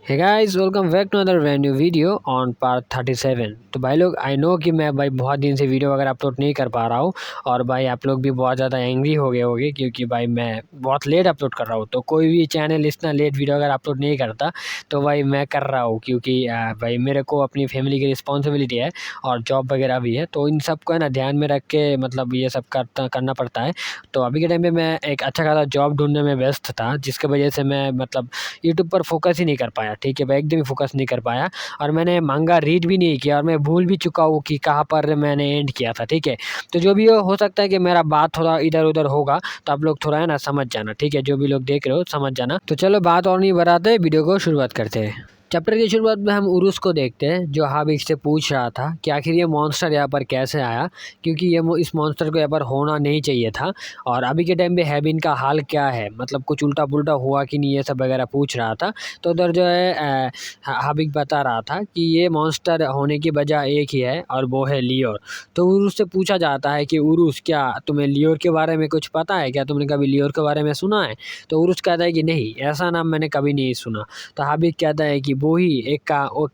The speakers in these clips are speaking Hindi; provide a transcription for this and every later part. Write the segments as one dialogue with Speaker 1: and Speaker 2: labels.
Speaker 1: Hey guys, welcome back to other brand new video on part 37। तो भाई लोग, आई नो कि मैं भाई बहुत दिन से वीडियो वगैरह अपलोड नहीं कर पा रहा हूँ। और भाई आप लोग भी बहुत ज़्यादा एंग्री हो गए होंगे क्योंकि भाई मैं बहुत लेट अपलोड कर रहा हूँ। तो कोई भी चैनल इतना लेट वीडियो अगर अपलोड नहीं करता तो भाई मैं कर रहा हूँ, क्योंकि भाई मेरे को अपनी फैमिली की रिस्पॉन्सिबिलिटी है और जॉब वगैरह भी है। तो इन सब को है ना ध्यान में रख के मतलब ये सब करना पड़ता है। तो अभी के टाइम पे मैं एक अच्छा खासा जॉब ढूंढने में व्यस्त था, जिसकी वजह से मैं मतलब यूट्यूब पर फोकस ही नहीं कर पाया। ठीक है भाई, एकदम ही फोकस नहीं कर पाया और मैंने मांगा रीड भी नहीं किया और मैं भूल भी चुका हूँ कि कहाँ पर मैंने एंड किया था। ठीक है, तो जो भी हो सकता है कि मेरा बात थोड़ा इधर उधर होगा, तो आप लोग थोड़ा है ना समझ जाना। ठीक है, जो भी लोग देख रहे हो समझ जाना। तो चलो बात और नहीं बढ़ाते, वीडियो को शुरुआत करते हैं। चैप्टर की शुरुआत में हम उरुस को देखते हैं, जो हाबिब से पूछ रहा था कि आखिर ये मॉन्स्टर यहाँ पर कैसे आया, क्योंकि इस मॉन्स्टर को यहाँ पर होना नहीं चाहिए था। और अभी के टाइम पे हैबिन का हाल क्या है, मतलब कुछ उल्टा पुल्टा हुआ कि नहीं, ये सब वगैरह पूछ रहा था। तो उधर जो है हाबिब बता रहा था कि ये मॉन्स्टर होने की वजह एक ही है और वो है लियोर। तो उरुस से पूछा जाता है कि उरुस, क्या तुम्हें लियोर के बारे में कुछ पता है, क्या तुमने कभी लियोर के बारे में सुना है? तो उरुस कहता है कि नहीं, ऐसा नाम मैंने कभी नहीं सुना। तो हाबिब कहता है कि वो ही एक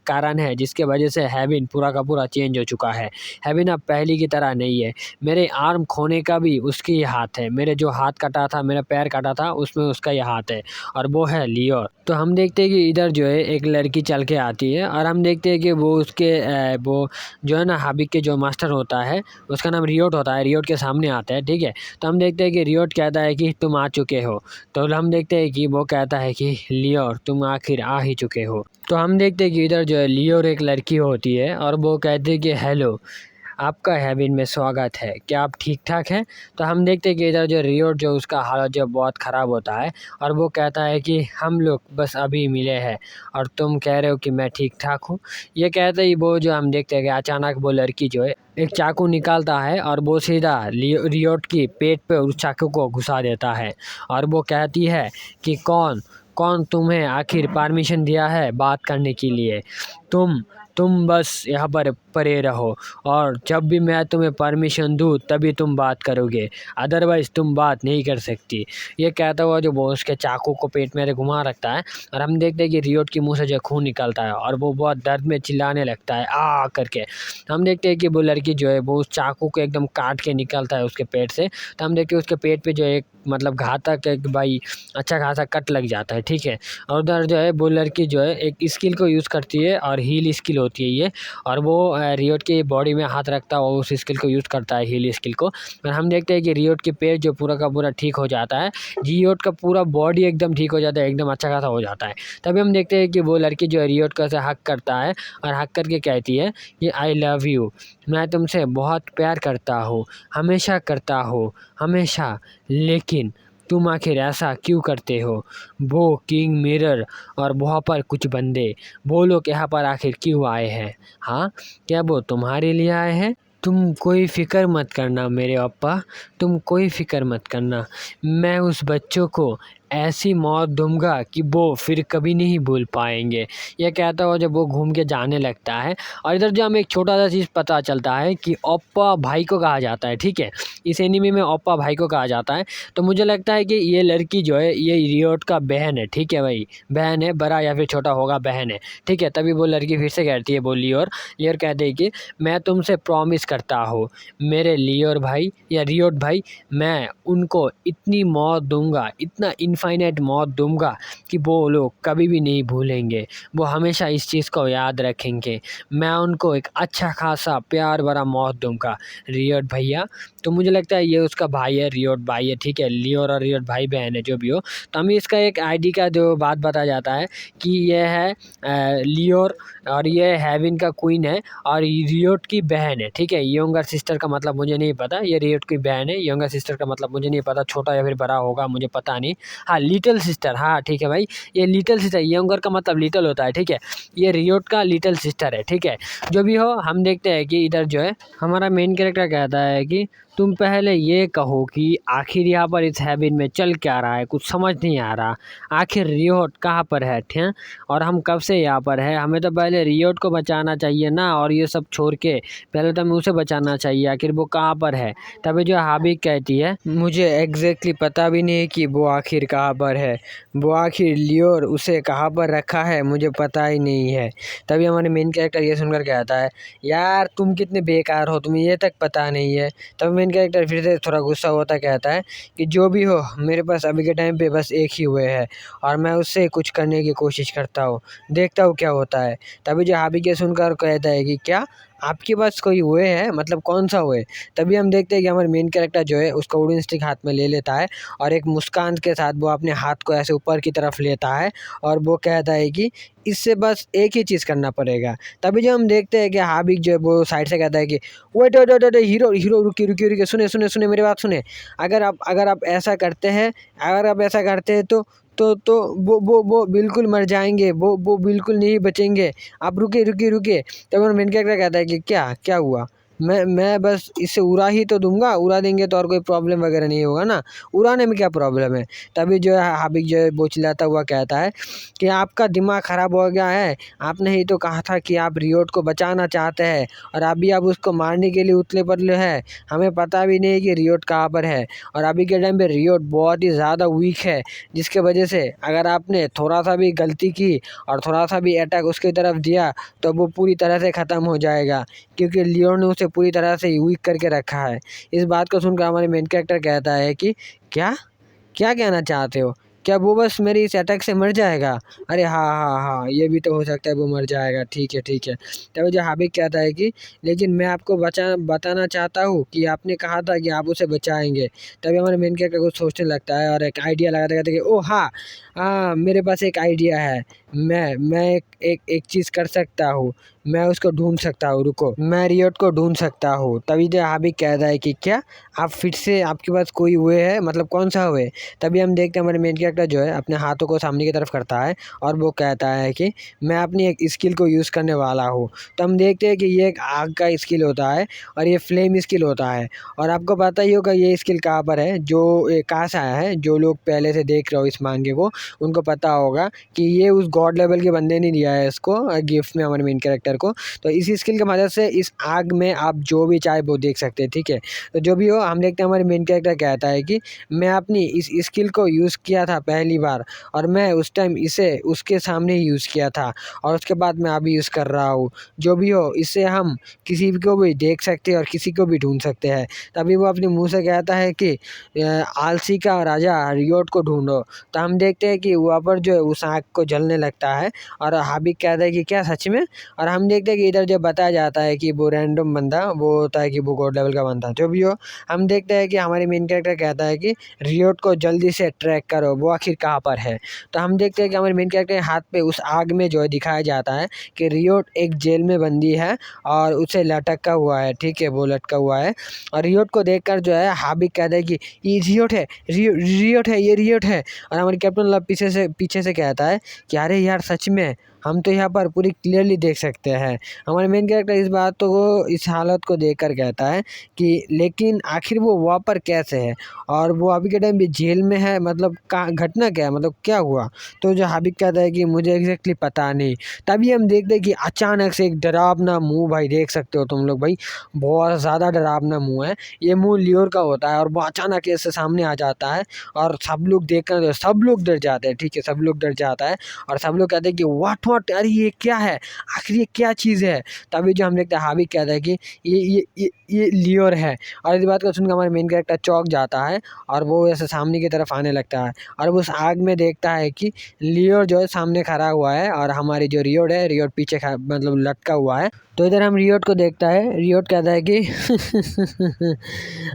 Speaker 1: कारण है जिसके वजह से हैबिन पूरा का पूरा चेंज हो चुका है। हैबिन अब पहले की तरह नहीं है। मेरे आर्म खोने का भी उसके ही हाथ है, मेरे जो हाथ कटा था, मेरा पैर काटा था, उसमें उसका ही हाथ है और वो है लियोर। तो हम देखते हैं कि इधर जो है एक लड़की चल के आती है और हम देखते हैं कि वो उसके वो जो है ना हाबिब के जो मास्टर होता है, उसका नाम रियोट होता है, रियोट के सामने आता है। ठीक है, तो हम देखते हैं कि रियोट कहता है कि तुम आ चुके हो। तो हम देखते हैं कि वो कहता है कि लियोर, तुम आखिर आ ही चुके हो। तो हम देखते हैं कि इधर जो है लियोर एक लड़की होती है और वो कहती है कि हेलो, आपका हैबिन में स्वागत है, क्या आप ठीक ठाक हैं? तो हम देखते हैं कि इधर जो रियोट जो उसका हालत जो बहुत ख़राब होता है और वो कहता है कि हम लोग बस अभी मिले हैं और तुम कह रहे हो कि मैं ठीक ठाक हूँ। ये कहते ही वो जो हम देखते हैं कि अचानक वो लड़की जो है एक चाकू निकालता है और वो सीधा रियोट की पेट पे उस चाकू को घुसा देता है। और वो कहती है कि कौन कौन तुम्हें आखिर परमिशन दिया है बात करने के लिए? तुम बस यहाँ पर पड़े रहो और जब भी मैं तुम्हें परमिशन दूँ तभी तुम बात करोगे, अदरवाइज तुम बात नहीं कर सकती। ये कहता हुआ जो वो उसके चाकू को पेट में घुमा रखता है और हम देखते हैं कि रियोट की मुंह से जो खून निकलता है और वो बहुत दर्द में चिल्लाने लगता है आ करके। हम देखते हैं कि वो लड़की जो है वो उस चाकू को एकदम काट के निकलता है उसके पेट से। तो हम देखते हैं उसके पेट पे जो एक मतलब घातक एक भाई अच्छा खासा कट लग जाता है। ठीक है, और उधर जो है वो लड़की जो है एक स्किल को यूज़ करती है और हील स्किल होती है ये। और वो रियोट की बॉडी में हाथ रखता है और उस स्किल को यूज़ करता है, हील स्किल को। और हम देखते हैं कि रियोट के पेट जो पूरा का पूरा ठीक हो जाता है, रियोट का पूरा बॉडी एकदम ठीक हो जाता है, एकदम अच्छा खासा हो जाता है। तभी हम देखते हैं कि वो लड़की जो है रियोट का से हक करता है और हक करके कहती है कि आई लव यू, मैं तुमसे बहुत प्यार करता हूँ, हमेशा करता हूँ, हमेशा। लेकिन तुम आखिर ऐसा क्यों करते हो? वो किंग मिरर और वहाँ पर कुछ बंदे, वो लोग यहाँ पर आखिर क्यों आए हैं? हाँ, क्या वो तुम्हारे लिए आए हैं? तुम कोई फ़िक्र मत करना मेरे अप्पा, तुम कोई फ़िक्र मत करना। मैं उस बच्चों को ऐसी मौत दूंगा कि वो फिर कभी नहीं भूल पाएंगे। यह कहता हुआ जब वो घूम के जाने लगता है और इधर जो हमें एक छोटा सा चीज़ पता चलता है कि ओप्पा भाई को कहा जाता है। ठीक है, इस एनीमे में ओप्पा भाई को कहा जाता है। तो मुझे लगता है कि ये लड़की जो है ये रियोट का बहन है। ठीक है भाई, बहन है, बड़ा या फिर छोटा होगा, बहन है। ठीक है, तभी वो लड़की फिर से कहती है, वो लियोर कहते हैं कि मैं तुमसे प्रॉमिस करता हूँ मेरे लियोर भाई या रियोट भाई, मैं उनको इतनी मौत दूंगा, इतना इनफाइनाइट मौत दूंगा कि वो लोग कभी भी नहीं भूलेंगे, वो हमेशा इस चीज़ को याद रखेंगे। मैं उनको एक अच्छा खासा प्यार भरा मौत दूंगा रियोट भैया। तो मुझे लगता है ये उसका भाई है, रियोट भाई है। ठीक है, लियोर और रियोट भाई बहन है जो भी हो। तो हमें इसका एक आईडी का जो बात बताया जाता है कि ये है लियोर और ये हैविन का क्वीन है और रियोट की बहन है। ठीक है, यंगर सिस्टर का मतलब मुझे नहीं पता, ये रियोट की बहन है। यंगर सिस्टर का मतलब मुझे नहीं पता, छोटा या फिर बड़ा होगा मुझे पता नहीं। हाँ, लिटिल सिस्टर, हाँ ठीक है भाई, ये लिटिल सिस्टर, यंगर का मतलब लिटिल होता है। ठीक है, ये रियोट का लिटिल सिस्टर है। ठीक है, जो भी हो, हम देखते हैं कि इधर जो है हमारा मेन कैरेक्टर कहता है कि तुम पहले ये कहो कि आखिर यहाँ पर इस हैबिट में चल क्या रहा है, कुछ समझ नहीं आ रहा। आखिर रियोट कहाँ पर है, ठीक है? और हम कब से यहाँ पर है? हमें तो पहले रियोट को बचाना चाहिए ना, और ये सब छोड़ के पहले तो हमें उसे बचाना चाहिए। आखिर वो कहाँ पर है? तभी जो हाबिब कहती है, मुझे एग्जैक्टली पता भी नहीं कि वो आखिर कहाँ पर है, वो आखिर लियोर उसे कहाँ पर रखा है, मुझे पता ही नहीं है। तभी हमारे मेन कैरेक्टर ये सुनकर कहता है, यार तुम कितने बेकार हो, तुम्हें ये तक पता नहीं है। तब मेन कैरेक्टर फिर से थोड़ा गुस्सा होता कहता है कि जो भी हो, मेरे पास अभी के टाइम पे बस एक ही वे है और मैं उससे कुछ करने की कोशिश करता हूँ, देखता हूँ क्या होता है। तभी जो हाबी के सुनकर कहता है कि क्या आपके पास कोई वे है, मतलब कौन सा वे? तभी हम देखते हैं कि हमारे मेन कैरेक्टर जो है उसका वुडन स्टिक हाथ में ले लेता है और एक मुस्कान के साथ वो अपने हाथ को ऐसे ऊपर की तरफ लेता है और वो कहता है कि इससे बस एक ही चीज़ करना पड़ेगा। तभी जो हम देखते हैं कि हाबिब जो है वो साइड से कहता है कि wait wait wait wait, hero hero रुकिए रुकिए रुकिए, सुने सुने सुने मेरी बात सुने। अगर आप ऐसा करते हैं, अगर आप ऐसा करते हैं तो वो बिल्कुल मर जाएंगे, वो बिल्कुल नहीं बचेंगे। आप रुकिए रुकिए रुकिए। तब वो मेन कैरेक्टर कहता है कि क्या क्या हुआ? मैं बस इसे उड़ा ही तो दूंगा, उड़ा देंगे तो और कोई प्रॉब्लम वगैरह नहीं होगा ना, उड़ाने में क्या प्रॉब्लम है? तभी जो है हाबिब जो है वो चिल्लाता हुआ कहता है कि आपका दिमाग ख़राब हो गया है, आपने ही तो कहा था कि आप रियोट को बचाना चाहते हैं और अभी आप उसको मारने के लिए उतले पतले हैं। हमें पता भी नहीं कि रियोट कहाँ पर है और अभी के टाइम पे रियोट बहुत ही ज़्यादा वीक है, जिसके वजह से अगर आपने थोड़ा सा भी गलती की और थोड़ा सा भी अटैक उसकी तरफ दिया तो वो पूरी तरह से ख़त्म हो जाएगा, क्योंकि लियोन ने उसे पूरी तरह से वीक करके रखा है। इस बात को सुनकर हमारे मेन कैरेक्टर कहता है कि क्या क्या कहना चाहते हो? क्या वो बस मेरी इस अटैक से मर जाएगा? अरे हाँ हाँ हाँ, ये भी तो हो सकता है वो मर जाएगा, ठीक है ठीक है। तब जो हाबिब कहता है कि लेकिन मैं आपको बताना चाहता हूँ कि आपने कहा था कि आप उसे बचाएंगे। तभी हमारे मेन कैरेक्टर को सोचने लगता है और एक आइडिया लगाते कहते कि ओ हाँ हाँ, मेरे पास एक आइडिया है। मैं एक चीज़ कर सकता हूँ, मैं उसको ढूंढ सकता हूँ, रुको, मैं रियोट को ढूंढ सकता हूँ। तभी जो हाबिब कहता है कि क्या आप फिर से, आपके पास कोई वे है, मतलब कौन सा वे? तभी हम देखते हैं हमारे मेन कैरेक्टर जो है अपने हाथों को सामने की तरफ करता है और वो कहता है कि मैं अपनी एक स्किल को यूज़ करने वाला हूँ। तो हम देखते हैं कि ये एक आग का स्किल होता है और ये फ्लेम स्किल होता है। और आपको पता ही होगा ये स्किल कहाँ पर है, जो कहाँ से आया है। जो लोग पहले से देख रहे हो इस मांगे को, उनको पता होगा कि ये उस गॉड लेवल के बंदे ने दिया है इसको गिफ्ट में, हमारे मेन कैरेक्टर को। तो इस स्किल की मदद से इस आग में आप जो भी चाहे वो देख सकते हैं, ठीक है? तो जो भी हो, हम देखते हैं हमारे मेन कैरेक्टर कहता है कि मैं अपनी इस स्किल को यूज़ किया था पहली बार और मैं उस टाइम इसे उसके सामने ही यूज़ किया था और उसके बाद मैं अभी यूज़ कर रहा हूँ। जो भी हो, इससे हम किसी को भी देख सकते हैं और किसी को भी ढूंढ सकते हैं। तभी वो अपने मुंह से कहता है कि आलसी का राजा रियोट को ढूंढो। तो हम देखते हैं कि वहाँ पर जो है उस आग को जलने लगता है और हाबिब कहता है कि क्या सच में? और हम देखते हैं कि इधर जो बताया जाता है कि वो रैंडम बंदा वो होता है कि वो गॉड लेवल का बंदा। जो भी हो, हम देखते हैं कि हमारी मेन कैरेक्टर कहता है कि रियोट को जल्दी से ट्रैक करो, वो आखिर कहाँ पर है। तो हम देखते हैं कि हमारे मेन कैरेक्टर के हाथ पे उस आग में जो है दिखाया जाता है कि रियोट एक जेल में बंदी है और उसे लटका हुआ है, ठीक है, वो लटका हुआ है। और रियोट को देखकर जो है हाबिब कहता है कि ये रियोट है, रियोट है, ये रियोट है। और हमारे कैप्टन लव पीछे से कहता है कि अरे यार सच में, हम तो यहाँ पर पूरी क्लियरली देख सकते हैं। हमारे मेन कैरेक्टर इस बातों को, इस हालत को देखकर कहता है कि लेकिन आखिर वो वहाँ पर कैसे है और वो अभी के टाइम भी जेल में है, मतलब का घटना क्या है, मतलब क्या हुआ? तो जो हाबिब कहता है कि मुझे एग्जैक्टली पता नहीं। तभी हम देखते हैं कि अचानक से एक डरावना मुंह, भाई देख सकते हो तुम लोग, भाई बहुत ज़्यादा डरावना मुंह है। ये मुंह लियोर का होता है और वो अचानक ऐसे सामने आ जाता है और सब लोग देखकर सब लोग डर जाते हैं, ठीक है, सब लोग डर जाता है और सब लोग कहते हैं कि व्हाट व्हाट, अरे ये क्या है, आखिर ये क्या चीज़ है? तभी जो हम देखते हैं हाबिब कहता है कि ये लियोर है। और इस बात को सुनकर हमारे मेन कैरेक्टर चौंक जाता है और वो ऐसे सामने की तरफ आने लगता है और वो उस आग में देखता है कि लियोर जो है सामने खड़ा हुआ है और हमारी जो रियोट है, रियोट पीछे मतलब लटका हुआ है। तो इधर हम रियोट को देखता है, रियोट कहता है कि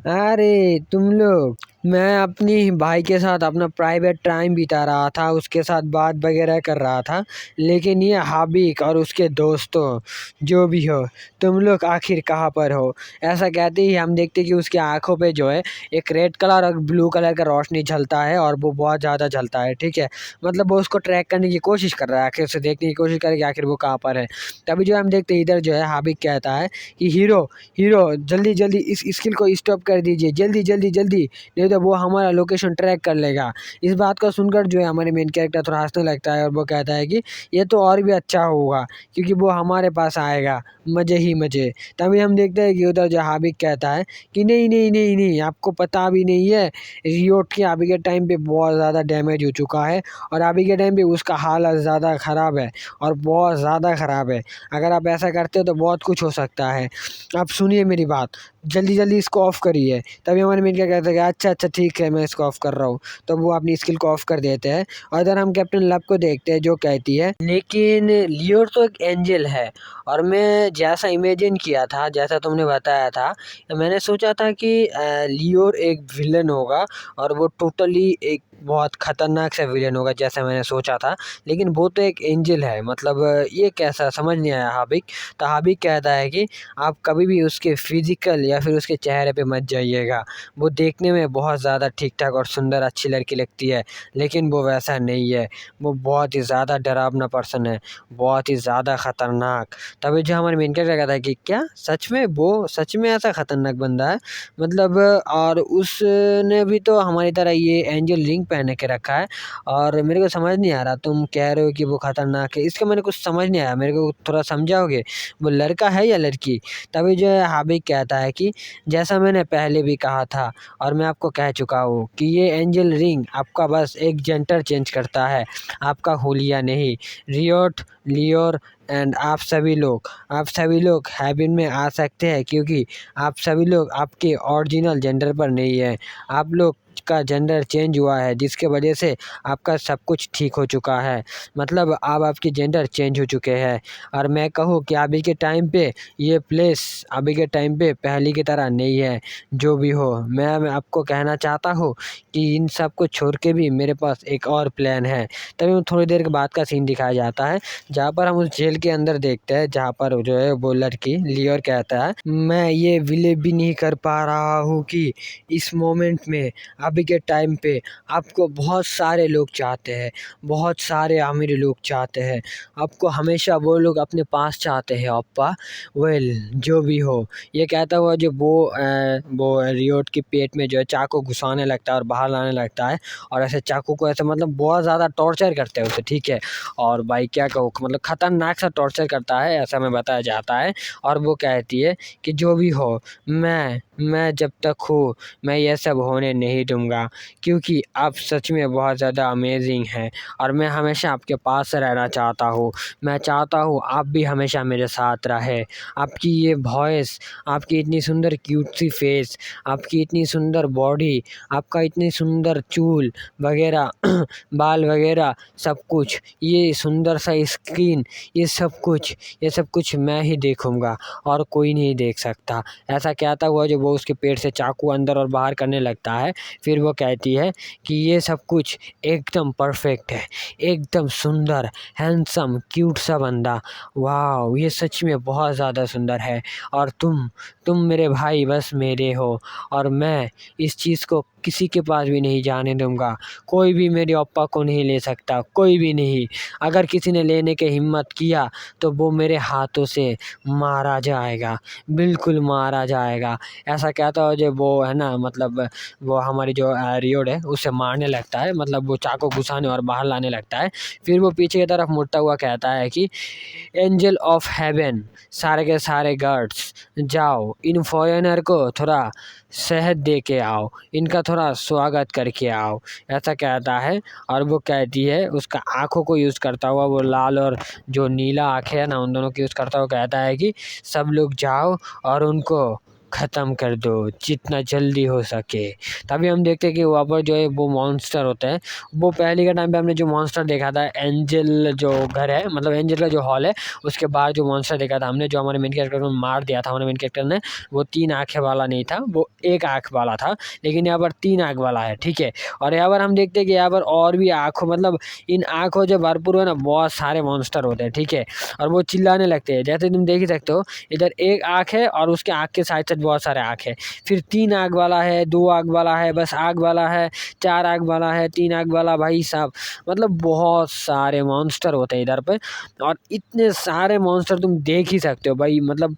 Speaker 1: अरे तुम लोग मैं अपनी भाई के साथ अपना प्राइवेट टाइम बिता रहा था, उसके साथ बात वगैरह कर रहा था। लेकिन ये हाबिक और उसके दोस्तों, जो भी हो, तुम लोग आखिर कहाँ पर हो? ऐसा कहते ही हम देखते कि उसकी आँखों पे जो है एक रेड कलर और ब्लू कलर का रोशनी झलता है और वो बहुत ज़्यादा झलता है, ठीक है? मतलब वो उसको ट्रैक करने की कोशिश कर रहा है, आखिर उसे देखने की कोशिश कर रहा है कि आखिर वो कहाँ पर है। तभी जो हम देखते हैं इधर जो है हाबिक कहता है कि हीरो, हीरो जल्दी-जल्दी इस स्किल को स्टॉप कर दीजिए, जल्दी, जल्दी, जल्दी, नहीं तो वो हमारा लोकेशन ट्रैक कर लेगा। इस बात को सुनकर जो है हमारे मेन कैरेक्टर थोड़ा हँसने लगता है और वो कहता है कि ये तो और भी अच्छा होगा क्योंकि वो हमारे पास आएगा, मज़े ही मज़े। तभी हम देखते हैं कि उधर जो हाबिक कहता है कि नहीं, नहीं, नहीं, नहीं, आपको पता भी नहीं है, रियोट के अभी के टाइम पे बहुत ज़्यादा डैमेज हो चुका है और अभी के टाइम पे उसका हालत ज़्यादा ख़राब है और बहुत ज़्यादा ख़राब है। अगर आप ऐसा करते हो तो बहुत कुछ हो सकता है। आप सुनिए मेरी बात, जल्दी-जल्दी इसको ऑफ करिए। तभी हमारे मेन क्या कहते हैं कि अच्छा, अच्छा ठीक है मैं इसको ऑफ कर रहा हूँ। तो वो अपनी स्किल को ऑफ कर देते हैं और इधर हम कैप्टन लव को देखते हैं जो कहती है लेकिन लियोर तो एक एंजल है और मैं जैसा इमेजिन किया था, जैसा तुमने बताया था, मैंने सोचा था कि लियोर एक विलन होगा और वो टोटली एक बहुत खतरनाक सा विलन होगा जैसा मैंने सोचा था। लेकिन वो तो एक एंजल है, मतलब ये कैसा समझ नहीं आया हाबिक। तो हाबिक कहता है कि आप कभी भी उसके फिजिकल या फिर उसके चेहरे पे मत जाइएगा। वो देखने में बहुत ज़्यादा ठीक-ठाक और सुंदर अच्छी लड़की लगती है, लेकिन वो वैसा नहीं है। वो बहुत ही ज़्यादा डरावना पर्सन है, बहुत ही ज़्यादा खतरनाक। तभी जो हमारे मेन कैरेक्टर कहता है कि क्या सच में? वो सच में ऐसा खतरनाक बंदा है? मतलब और उसने भी तो हमारी तरह ये एंजल रिंग पहन के रखा है और मेरे को समझ नहीं आ रहा, तुम कह रहे हो कि वो खतरनाक है, इसका मैंने कुछ समझ नहीं आया, मेरे को थोड़ा समझाओगे? वो लड़का है या लड़की? तभी जो है हाबिब कहता है कि जैसा मैंने पहले भी कहा था और मैं आपको कह चुका हूँ कि ये एंजल रिंग आपका बस एक जेंडर चेंज करता है, आपका हुलिया नहीं। रियोट, लियोर एंड आप सभी लोग हेवन में आ सकते हैं क्योंकि आप सभी लोग आपके ओरिजिनल जेंडर पर नहीं हैं। आप लोग का जेंडर चेंज हुआ है जिसके वजह से आपका सब कुछ ठीक हो चुका है। मतलब अब आपके जेंडर चेंज हो चुके हैं और मैं कहूँ कि अभी के टाइम पे ये प्लेस अभी के टाइम पे पहले की तरह नहीं है। जो भी हो, मैं आपको कहना चाहता हूँ कि इन सब को छोड़ के भी मेरे पास एक और प्लान है। तभी थोड़ी देर के बाद का सीन दिखाया जाता है जहाँ पर हम उस जेल के अंदर देखते हैं जहाँ पर जो है वो लड़की लियोर कहता है मैं ये बिलीव भी नहीं कर पा रहा हूँ कि इस मोमेंट में अभी के टाइम पे आपको बहुत सारे लोग चाहते हैं, बहुत सारे अमीर लोग चाहते हैं, आपको हमेशा वो लोग अपने पास चाहते हैं अप्पा। वेल जो भी हो, ये कहता हुआ जो वो रियोट के पेट में जो है चाकू घुसाने लगता है और बाहर लाने लगता है और ऐसे चाकू को ऐसे मतलब बहुत ज़्यादा टॉर्चर करते हैं उसे, ठीक है? और भाई क्या कहूँ, मतलब खतरनाक सा टॉर्चर करता है ऐसा में बताया जाता है। और वो कहती है कि जो भी हो, मैं जब तक हूँ मैं ये सब होने नहीं दूँगा क्योंकि आप सच में बहुत ज़्यादा अमेज़िंग हैं और मैं हमेशा आपके पास रहना चाहता हूँ। मैं चाहता हूँ आप भी हमेशा मेरे साथ रहें। आपकी ये वॉइस, आपकी इतनी सुंदर क्यूट सी फेस, आपकी इतनी सुंदर बॉडी, आपका इतनी सुंदर चूल वगैरह बाल वगैरह सब कुछ, ये सुंदर सा स्किन, ये सब कुछ मैं ही देखूँगा और कोई नहीं देख सकता। ऐसा कहता हुआ जो वो उसके पेट से चाकू अंदर और बाहर करने लगता है। फिर वो कहती है कि ये सब कुछ एकदम परफेक्ट है, एकदम सुंदर, हैंडसम, क्यूट सा बंदा। वॉव! ये सच में बहुत ज़्यादा सुंदर है और तुम मेरे भाई बस मेरे हो और मैं इस चीज़ को किसी के पास भी नहीं जाने दूँगा। कोई भी मेरे अप्पा को नहीं ले सकता, कोई भी नहीं। अगर किसी ने लेने की हिम्मत किया तो वो मेरे हाथों से मारा जाएगा, बिल्कुल मारा जाएगा। ऐसा कहता हुआ जो वो है ना, मतलब वो हमारी जो रियोड है उसे मारने लगता है, मतलब वो चाकू घुसाने और बाहर लाने लगता है। फिर वो पीछे की तरफ मुड़ता हुआ कहता है कि एंजल ऑफ हेवन, सारे के सारे गार्ड्स जाओ इन फॉरेनर को थोड़ा शहद दे के आओ, इनका थोड़ा स्वागत करके आओ। ऐसा कहता है और वो कहती है उसका आँखों को यूज़ करता हुआ, वो लाल और जो नीला आँखें है ना उन दोनों को यूज़ करता हुआ कहता है कि सब लोग जाओ और उनको ख़त्म कर दो जितना जल्दी हो सके। तभी हम देखते हैं कि वहाँ पर जो है वो मॉन्स्टर होता है। वो पहले के टाइम पे हमने जो मॉन्स्टर देखा था, एंजल जो घर है, मतलब एंजल का जो हॉल है, उसके बाहर जो मॉन्स्टर देखा था हमने, जो हमारे मेन कैरेक्टर को मार दिया था हमारे मेन कैरेक्टर ने, वो 3 आँखें वाला नहीं था, वो 1 आँख वाला था। लेकिन यहाँ पर 3 आँख वाला है, ठीक है। और यहाँ पर हम देखते हैं कि यहाँ पर और भी आँखों, मतलब इन आँखों जो भरपूर है ना, बहुत सारे मॉन्स्टर होते हैं, ठीक है। और वो चिल्लाने लगते हैं, जैसे तुम देख ही सकते हो, इधर 1 आँख है और उसके आँख के साइड साइड बहुत सारे आँख है। फिर 3 आँख वाला है, 2 आँख वाला है, बस आँख वाला है, 4 आँख वाला है, 3 आँख वाला, भाई साहब मतलब बहुत सारे मॉन्स्टर होते हैं इधर पे। और इतने सारे मॉन्स्टर तुम देख ही सकते हो भाई, मतलब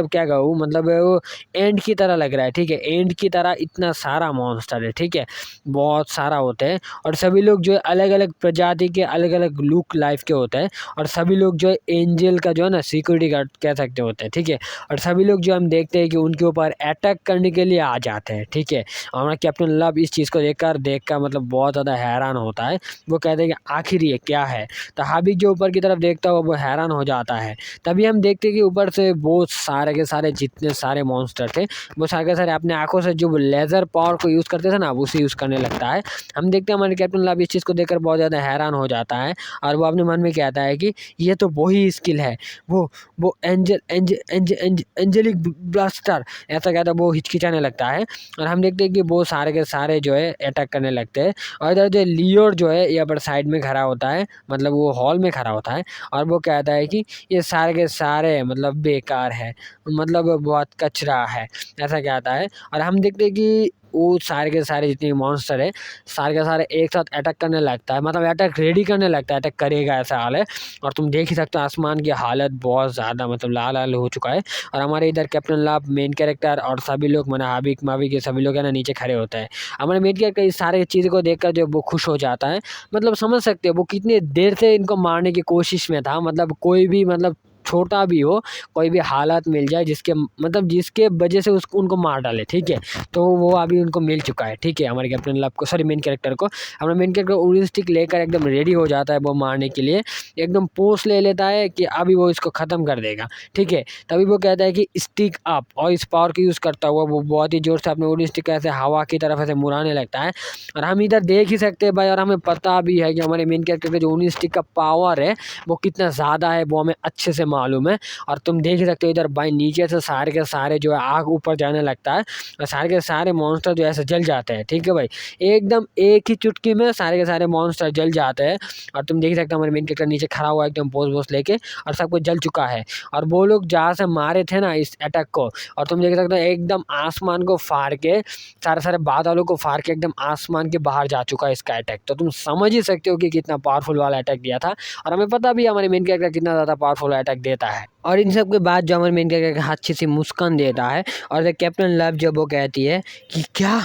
Speaker 1: क्या कहूँ, मतलब वो एंड की तरह लग रहा है, ठीक है। एंड की तरह इतना सारा मॉन्स्टर है, ठीक है। बहुत सारा होते हैं और सभी लोग जो है अलग अलग प्रजाति के, अलग अलग लुक लाइफ के होते हैं। और सभी लोग जो है एंजल का जो है ना सिक्योरिटी गार्ड कह सकते होते हैं, ठीक है। और सभी लोग जो हम देखते हैं कि उनके ऊपर अटैक करने के लिए आ जाते हैं, ठीक है। और हमारा कैप्टन लव इस चीज़ को देखकर मतलब बहुत ज़्यादा हैरान होता है। वो कहते हैं कि आखिर ये क्या है। तो हाबिब जो ऊपर की तरफ देखता है वो हैरान हो जाता है। तभी हम देखते हैं कि ऊपर से वो सारे के सारे जितने सारे मॉन्स्टर थे, वो सारे के सारे अपने आंखों से जो लेज़र पावर को यूज़ करते थे ना, उसे यूज़ करने लगता है। हम देखते हैं हमारे कैप्टन लव इस चीज़ को देखकर बहुत ज़्यादा हैरान हो जाता है। और वो अपने मन में कहता है कि ये तो वही स्किल है, वो एंजेलिक ब्लास्टर, ऐसा कहता है। वो हिचकिचाने लगता है और हम देखते हैं कि वो सारे के सारे जो है अटैक करने लगते हैं। और इधर जो लियोर जो है यहाँ पर साइड में खड़ा होता है, मतलब वो हॉल में खड़ा होता है। और वो कहता है कि ये सारे के सारे मतलब बेकार है, मतलब बहुत कचरा है, ऐसा कहता है। और हम देखते हैं कि वो सारे के सारे जितने मॉन्स्टर है, सारे के सारे एक साथ अटैक करने लगता है, मतलब अटैक रेडी करने लगता है, अटैक करेगा ऐसा हाल है। और तुम देख ही सकते हो आसमान की हालत बहुत ज़्यादा मतलब लाल लाल हो चुका है। और हमारे इधर कैप्टन लव, मेन कैरेक्टर और सभी लोग मना हाबिब मावी के सभी लोग है ना नीचे खड़े होते हैं। हमारे मेन कैरेक्टर इस सारे चीज़ को देखकर जो वो खुश हो जाता है। मतलब समझ सकते हो वो कितनी देर से इनको मारने की कोशिश में था, मतलब कोई भी मतलब छोटा भी हो, कोई भी हालत मिल जाए जिसके मतलब जिसके वजह से उसको उनको मार डाले, ठीक है। तो वो अभी उनको मिल चुका है, ठीक है। हमारे कैप्टन लव को, सॉरी मेन कैरेक्टर को, हमारा मेन कैरेक्टर उड़ी स्टिक लेकर एकदम रेडी हो जाता है वो मारने के लिए। एकदम पोस्ट ले लेता है कि अभी वो इसको ख़त्म कर देगा, ठीक है। तभी वो कहता है कि स्टिक अप, और इस पावर का यूज़ करता हुआ वो बहुत ही ज़ोर से अपने उड़ी स्टिक ऐसे हवा की तरफ ऐसे मुड़ाने लगता है। और हम इधर देख ही सकते हैं भाई, और हमें पता भी है कि हमारे मेन कैरेक्टर का जो उड़ी स्टिक का पावर है वो कितना ज़्यादा है, वो हमें अच्छे से मालूम है। और तुम देख ही सकते हो इधर भाई नीचे से सारे के सारे जो है आग ऊपर जाने लगता है और सारे के सारे मॉन्स्टर जो ऐसे जल जाते हैं, ठीक है भाई। एकदम एक ही चुटकी में सारे के सारे मॉन्स्टर जल जाते हैं। और तुम देख सकते हो हमारे मेन कैरेक्टर नीचे खड़ा हुआ एकदम पोज लेके, और सब कुछ जल चुका है। और वो लोग जहाँ से मारे थे ना इस अटैक को, और तुम देख सकते हो एकदम आसमान को फाड़ के, सारे सारे बादलों को फाड़ के एकदम आसमान के बाहर जा चुका है इसका अटैक। तो तुम समझ ही सकते हो कि कितना पावरफुल वाला अटैक दिया था। और हमें पता भी है हमारे मेन कैरेक्टर कितना ज़्यादा पावरफुल अटैक देता है। और इन सब के बाद जो हमारे मेन कैरेक्टर अच्छी सी मुस्कान देता है। और द कैप्टन लव जब वो कहती है कि क्या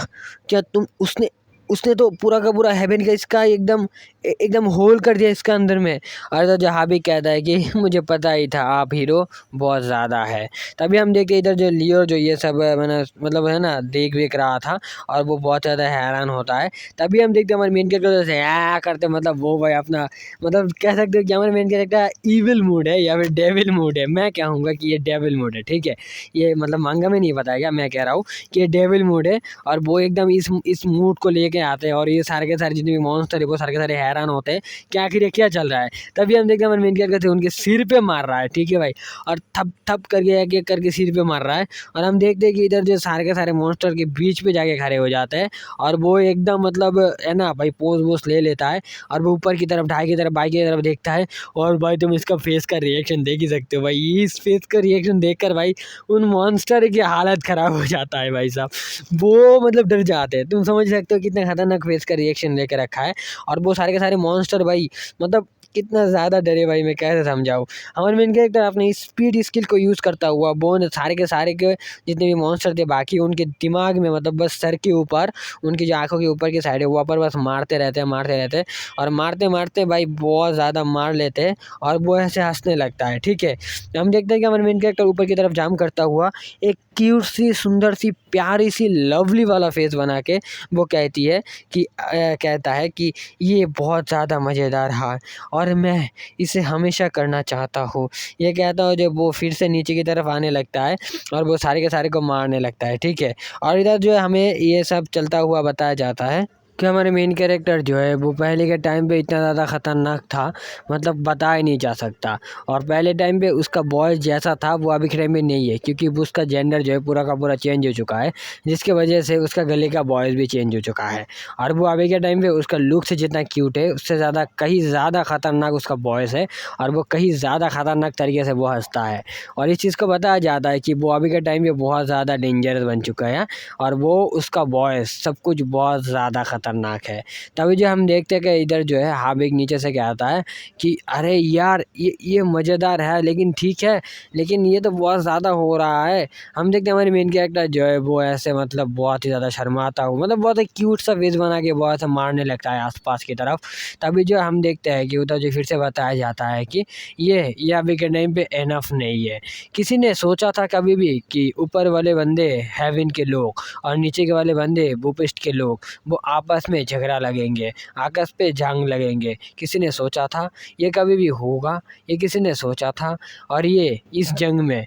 Speaker 1: क्या तुम उसने उसने तो पूरा का पूरा हेवन का इसका एकदम होल कर दिया इसका अंदर में। और तो जहाँ भी कहता है कि मुझे पता ही था आप हीरो बहुत ज़्यादा है। तभी हम देखे इधर जो लियो जो ये सब मैंने मतलब है ना देख रहा था, और वो बहुत ज़्यादा हैरान होता है। तभी हम देखते हमारे मेन कैरेक्टर जैसे करते, मतलब वो भाई अपना मतलब कह सकते हो कि हमारे मेन कैरेक्टर ईविल मूड है या फिर डेविल मूड है। मैं कहूँगा कि ये डेविल मूड है, ठीक है। ये मतलब मांगा में नहीं बताया, मैं कह रहा हूँ कि ये डेविल मूड है। और वो एकदम इस मूड को लेके आते हैं, और ये सारे के सारे जितने भी मॉन्स्टर है वो सारे के सारे हैरान होते हैं कि आखिर ये क्या चल रहा है। तभी हम देखते हैं हमारे मेन कैरेक्टर उनके सिर पे मार रहा है, ठीक है भाई। और थप थप करके एक एक करके सिर पे मार रहा है। और हम देखते हैं कि इधर जो सारे के सारे मॉन्स्टर के बीच पे जाके खड़े हो जाते हैं। और वो एकदम मतलब है ना भाई पोज वोज ले लेता है, और वो ऊपर की तरफ ढाई की तरफ बाई की तरफ देखता है। और भाई तुम इसका फेस का रिएक्शन देख ही सकते हो भाई, इस फेस का रिएक्शन देखकर भाई उन मॉन्स्टर की हालत खराब हो जाता है भाई साहब। वो मतलब डर जाते हैं, तुम समझ सकते हो कितना खतरनाक फेस का रिएक्शन लेकर रखा है। और वो सारे के सारे मॉन्स्टर भाई मतलब कितना ज़्यादा डरे भाई, मैं कैसे समझाऊँ। हमारे मेन कैरेक्टर अपने स्पीड स्किल को यूज़ करता हुआ वो सारे के सारे के जितने भी मॉन्स्टर थे बाकी उनके दिमाग में मतलब बस सर के ऊपर, उनकी जो आँखों के ऊपर की साइड है वहाँ पर बस मारते रहते। और मारते मारते भाई बहुत ज़्यादा मार लेते हैं, और वो ऐसे हंसने लगता है, ठीक है। हम देखते हैं कि हमारे मेन कैरेक्टर ऊपर की तरफ जाम करता हुआ एक क्यूट सी, सुंदर सी, प्यारी सी, लवली वाला फेस बना के वो कहती है कि कहता है कि ये बहुत ज़्यादा मज़ेदार है और मैं इसे हमेशा करना चाहता हूँ। ये कहता हो जब वो फिर से नीचे की तरफ आने लगता है और वो सारे के सारे को मारने लगता है, ठीक है। और इधर जो है हमें ये सब चलता हुआ बताया जाता है कि हमारे मेन कैरेक्टर जो है वो पहले के टाइम पे इतना ज़्यादा ख़तरनाक था, मतलब बताया नहीं जा सकता। और पहले टाइम पे उसका वॉइस जैसा था वो अभी के टाइम में नहीं है, क्योंकि वो उसका जेंडर जो है पूरा का पूरा चेंज हो चुका है, जिसकी वजह से उसका गले का वॉइस भी चेंज हो चुका है। और वो अभी के टाइम पे उसका लुक से जितना क्यूट है उससे ज़्यादा कहीं ज़्यादा ख़तरनाक उसका वॉइस है, और वो कहीं ज़्यादा ख़तरनाक तरीके से वो हँसता है। और इस चीज़ को बताया जाता है कि वो अभी के टाइम पे बहुत ज़्यादा डेंजरस बन चुका है, और वो उसका वॉइस सब कुछ बहुत ज़्यादा ख़तरनाक है। तभी जो हम देखते हैं कि इधर जो है हाबिक नीचे से कहता है कि अरे यार ये मज़ेदार है, लेकिन ठीक है, लेकिन ये तो बहुत ज़्यादा हो रहा है। हम देखते हैं हमारे मेन कैरेक्टर जो है वो ऐसे मतलब बहुत ही ज़्यादा शर्माता हुआ, मतलब बहुत ही क्यूट सा फेस बना के बहुत मारने लगता है आसपास की तरफ। तभी जो हम देखते हैं कि उधर जो फिर से बताया जाता है कि ये अभी के टाइम पे एनफ नहीं है। किसी ने सोचा था कभी भी कि ऊपर वाले बंदे हेवन के लोग और नीचे के वाले बंदे भूपिष्ट के लोग वो आपस में झगड़ा लगेंगे, आपस पे जंग लगेंगे? किसी ने सोचा था ये कभी भी होगा? ये किसी ने सोचा था? और ये इस जंग में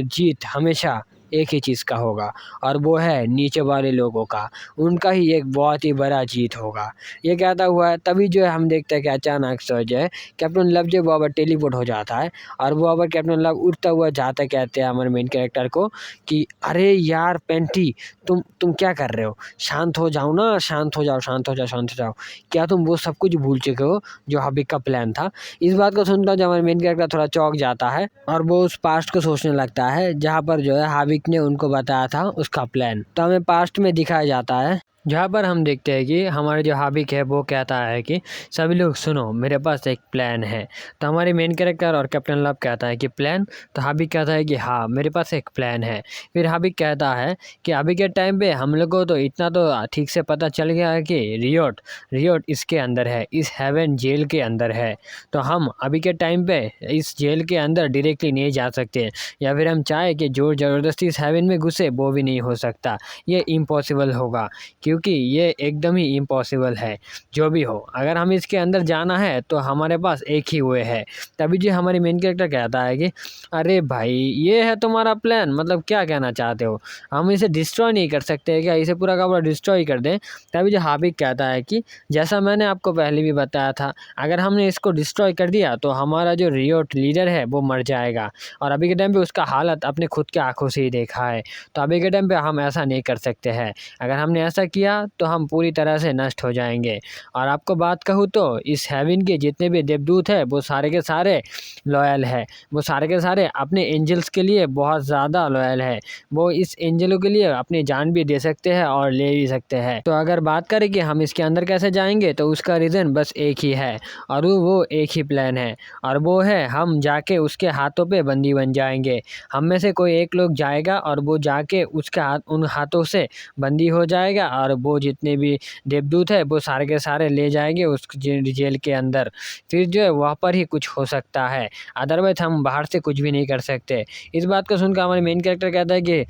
Speaker 1: जीत हमेशा एक ही चीज़ का होगा, और वो है नीचे वाले लोगों का। उनका ही एक बहुत ही बड़ा जीत होगा। ये कहता हुआ है तभी जो है हम देखते हैं कि अचानक से जो है कैप्टन लव जो वो टेलीपोर्ट हो जाता है, और वो अब कैप्टन लव उड़ता हुआ जाता कहते हैं हमारे मेन कैरेक्टर को कि अरे यार पेंटी, तुम क्या कर रहे हो? शांत हो जाओ ना, शांत हो जाओ, शांत हो जाओ, शांत हो जाओ। क्या तुम वो सब कुछ भूल चुके हो जो हबिक का प्लान था? इस बात को सुनकर जो हमारा मेन कैरेक्टर थोड़ा चौंक जाता है, और वो उस पास्ट को सोचने लगता है जहाँ पर जो है हाबिक ने उनको बताया था उसका प्लान। तो हमें पास्ट में दिखाया जाता है, जहाँ पर हम देखते हैं कि हमारे जो हाबिक है वो कहता है कि सभी लोग सुनो, मेरे पास एक प्लान है। तो हमारे मेन कैरेक्टर और कैप्टन लव कहता है कि प्लान? तो हाबिक कहता है कि हाँ, मेरे पास एक प्लान है। फिर हाबिक कहता है कि अभी के टाइम पे हम लोग को तो इतना तो ठीक से पता चल गया है कि रियोट इसके अंदर है, इस हेवन जेल के अंदर है। तो हम अभी के टाइम पे इस जेल के अंदर डायरेक्टली नहीं जा सकते, या फिर हम चाहे कि जोर ज़बरदस्ती इस हेवन में घुसे वो भी नहीं हो सकता। ये इम्पॉसिबल होगा, क्योंकि ये एकदम ही इम्पॉसिबल है। जो भी हो, अगर हमें इसके अंदर जाना है तो हमारे पास एक ही वे है। तभी जो हमारी मेन कैरेक्टर कहता है कि अरे भाई, ये है तुम्हारा प्लान? मतलब क्या कहना चाहते हो? हम इसे डिस्ट्रॉय नहीं कर सकते क्या? इसे पूरा का पूरा डिस्ट्रॉय कर दें? तभी जो हाबिक कहता है कि जैसा मैंने आपको पहले भी बताया था, अगर हमने इसको डिस्ट्रॉय कर दिया तो हमारा जो रियोट लीडर है वो मर जाएगा, और अभी के टाइम पे उसका हालत अपने खुद के आंखों से ही देखा है। तो अभी के टाइम पे हम ऐसा नहीं कर सकते हैं। अगर हमने ऐसा किया तो हम पूरी तरह से नष्ट हो जाएंगे। और आपको बात कहूँ तो इस हेवन के जितने भी देवदूत हैं वो सारे के सारे लॉयल है। वो सारे के सारे अपने एंजल्स के लिए बहुत ज़्यादा लॉयल है। वो इस एंजलों के लिए अपनी जान भी दे सकते हैं और ले भी सकते हैं। तो अगर बात करें कि हम इसके अंदर कैसे जाएंगे, तो उसका रीज़न बस एक ही है, और वो एक ही प्लान है, और वो है हम जाके उसके हाथों पे बंदी बन जाएंगे। हम में से कोई एक लोग जाएगा और वो जाके उसके उन हाथों से बंदी हो जाएगा, और वो जितने भी देवदूत है वो सारे के सारे ले जाएंगे उस जेल के अंदर। फिर जो है वहाँ पर ही कुछ हो सकता है, अदरवाइज हम बाहर से कुछ भी नहीं कर सकते। इस बात को सुनकर हमारे मेन कैरेक्टर कहता है कि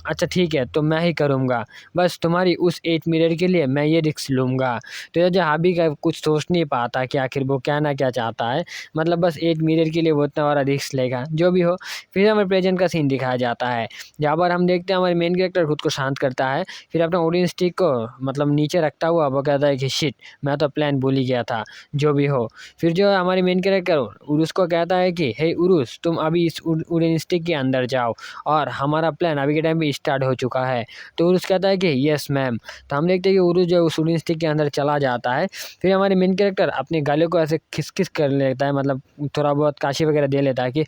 Speaker 1: अच्छा ठीक है, तो मैं ही करूँगा, बस तुम्हारी उस 8 मिनट के लिए मैं ये रिस्क लूँगा। तो ये जो हाबी का कुछ सोच नहीं पाता कि आखिर वो क्या ना क्या चाहता है, मतलब बस 8 मिनट के लिए वो इतना बड़ा रिस्क लेगा। जो भी हो, फिर हमें प्रेजेंट का सीन दिखाया जाता है, जहाँ पर हम देखते हैं हमारे मेन कैरेक्टर खुद को शांत करता है, फिर अपना वुडन स्टिक को मतलब नीचे रखता हुआ वो कहता है कि शिट, मैं तो प्लान भूल ही गया था। जो भी हो, फिर जो है हमारे मेन कैरेक्टर उरुस को कहता है कि हे उरुस, तुम अभी इस वुडन स्टिक के अंदर जाओ, और हमारा प्लान अभी के टाइम पे स्टार्ट हो चुका है। तो उरुस कहता है कि यस मैम। तो हम देखते हैं कि उरुस जो है उस वुडन स्टिक के अंदर चला जाता है। फिर हमारे मेन कैरेक्टर अपने गले को ऐसे खिस कर लेता है, मतलब थोड़ा बहुत काशी वगैरह दे लेता है कि